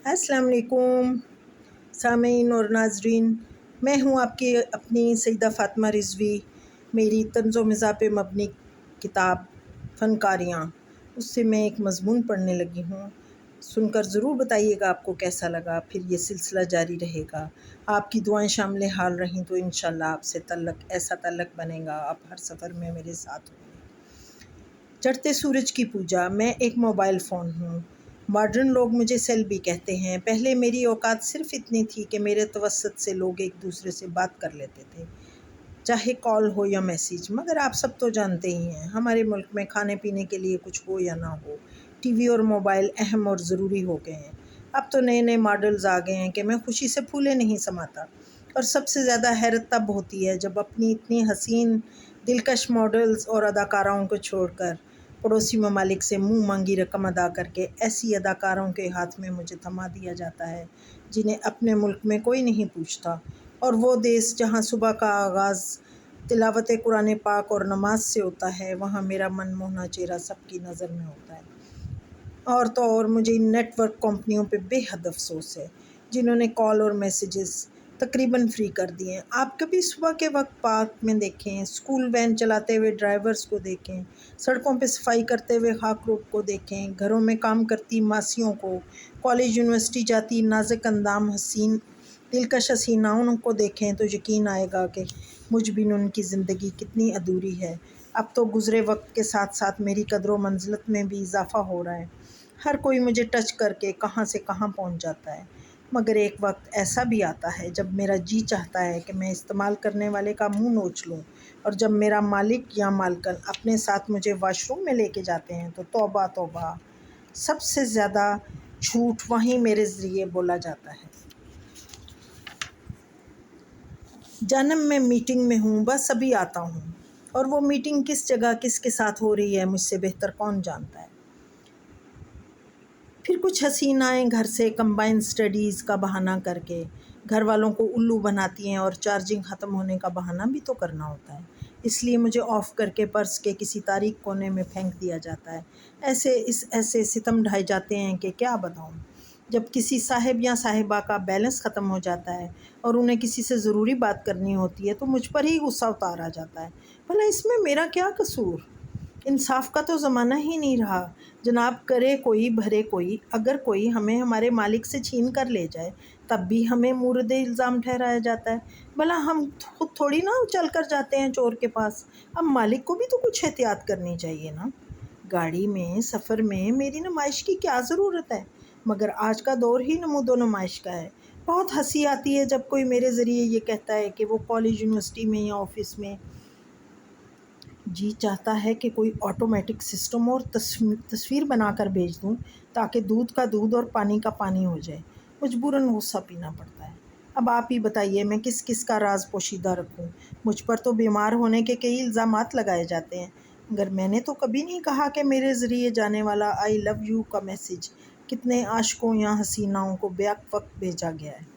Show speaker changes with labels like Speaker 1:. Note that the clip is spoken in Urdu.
Speaker 1: السلام علیکم سامعین اور ناظرین، میں ہوں آپ کی اپنی سیدہ فاطمہ رضوی۔ میری طنز و مزاح پہ مبنی کتاب فنکاریاں، اس سے میں ایک مضمون پڑھنے لگی ہوں۔ سن کر ضرور بتائیے گا آپ کو کیسا لگا، پھر یہ سلسلہ جاری رہے گا۔ آپ کی دعائیں شامل حال رہیں تو انشاءاللہ آپ سے ایسا تعلق بنے گا، آپ ہر سفر میں میرے ساتھ ہوں گے۔ چڑھتے سورج کی پوجا۔ میں ایک موبائل فون ہوں۔ ماڈرن لوگ مجھے سیل بھی کہتے ہیں۔ پہلے میری اوقات صرف اتنی تھی کہ میرے توسط سے لوگ ایک دوسرے سے بات کر لیتے تھے، چاہے کال ہو یا میسیج۔ مگر آپ سب تو جانتے ہی ہیں، ہمارے ملک میں کھانے پینے کے لیے کچھ ہو یا نہ ہو، ٹی وی اور موبائل اہم اور ضروری ہو گئے ہیں۔ اب تو نئے نئے ماڈلز آ گئے ہیں کہ میں خوشی سے پھولے نہیں سماتا۔ اور سب سے زیادہ حیرت تب ہوتی ہے جب اپنی اتنی حسین دلکش ماڈلز اور اداکاراؤں کو چھوڑ کر پڑوسی ممالک سے منہ مانگی رقم ادا کر کے ایسی اداکاروں کے ہاتھ میں مجھے تھما دیا جاتا ہے جنہیں اپنے ملک میں کوئی نہیں پوچھتا، اور وہ دیس جہاں صبح کا آغاز تلاوت قرآن پاک اور نماز سے ہوتا ہے، وہاں میرا من موہنا چہرہ سب کی نظر میں ہوتا ہے۔ اور تو اور مجھے ان نیٹ ورک کمپنیوں پہ بے حد افسوس ہے جنہوں نے کال اور میسیجز تقریباً فری کر دیے ہیں۔ آپ کبھی صبح کے وقت پارک میں دیکھیں، اسکول وین چلاتے ہوئے ڈرائیورز کو دیکھیں، سڑکوں پہ صفائی کرتے ہوئے خاکروب کو دیکھیں، گھروں میں کام کرتی ماسیوں کو، کالج یونیورسٹی جاتی نازک اندام حسین دلکش حسیناؤں کو دیکھیں تو یقین آئے گا کہ مجھ بن ان کی زندگی کتنی ادھوری ہے۔ اب تو گزرے وقت کے ساتھ ساتھ میری قدر و منزلت میں بھی اضافہ ہو رہا ہے۔ ہر کوئی مجھے ٹچ کر کے کہاں سے کہاں پہنچ جاتا ہے، مگر ایک وقت ایسا بھی آتا ہے جب میرا جی چاہتا ہے کہ میں استعمال کرنے والے کا منہ نوچ لوں، اور جب میرا مالک یا مالکن اپنے ساتھ مجھے واش روم میں لے کے جاتے ہیں تو توبہ توبہ، سب سے زیادہ جھوٹ وہیں میرے ذریعے بولا جاتا ہے۔ جانم میں میٹنگ میں ہوں، بس ابھی آتا ہوں، اور وہ میٹنگ کس جگہ کس کے ساتھ ہو رہی ہے مجھ سے بہتر کون جانتا ہے۔ پھر کچھ حسینائیں گھر سے کمبائن اسٹڈیز کا بہانہ کر کے گھر والوں کو الو بناتی ہیں، اور چارجنگ ختم ہونے کا بہانہ بھی تو کرنا ہوتا ہے، اس لیے مجھے آف کر کے پرس کے کسی تاریک کونے میں پھینک دیا جاتا ہے۔ ایسے ستم ڈھائے جاتے ہیں کہ کیا بتاؤں۔ جب کسی صاحب یا صاحبہ کا بیلنس ختم ہو جاتا ہے اور انہیں کسی سے ضروری بات کرنی ہوتی ہے تو مجھ پر ہی غصہ اتارا جاتا ہے۔ بھلا اس میں میرا کیا قصور؟ انصاف کا تو زمانہ ہی نہیں رہا جناب، کرے کوئی بھرے کوئی۔ اگر کوئی ہمیں ہمارے مالک سے چھین کر لے جائے تب بھی ہمیں مورد الزام ٹھہرایا جاتا ہے۔ بھلا ہم خود تھوڑی نہ چل کر جاتے ہیں چور کے پاس، اب مالک کو بھی تو کچھ احتیاط کرنی چاہیے نا۔ گاڑی میں سفر میں میری نمائش کی کیا ضرورت ہے، مگر آج کا دور ہی نمود و نمائش کا ہے۔ بہت ہنسی آتی ہے جب کوئی میرے ذریعے یہ کہتا ہے کہ وہ کالج یونیورسٹی میں یا آفس میں جی چاہتا ہے کہ کوئی آٹومیٹک سسٹم اور تصویر بنا کر بھیج دوں تاکہ دودھ کا دودھ اور پانی کا پانی ہو جائے۔ مجبوراً غصہ پینا پڑتا ہے۔ اب آپ ہی بتائیے میں کس کس کا راز پوشیدہ رکھوں؟ مجھ پر تو بیمار ہونے کے کئی الزامات لگائے جاتے ہیں، مگر میں نے تو کبھی نہیں کہا کہ میرے ذریعے جانے والا آئی لو یو کا میسیج کتنے عاشقوں یا حسیناؤں کو بیک وقت بھیجا گیا ہے۔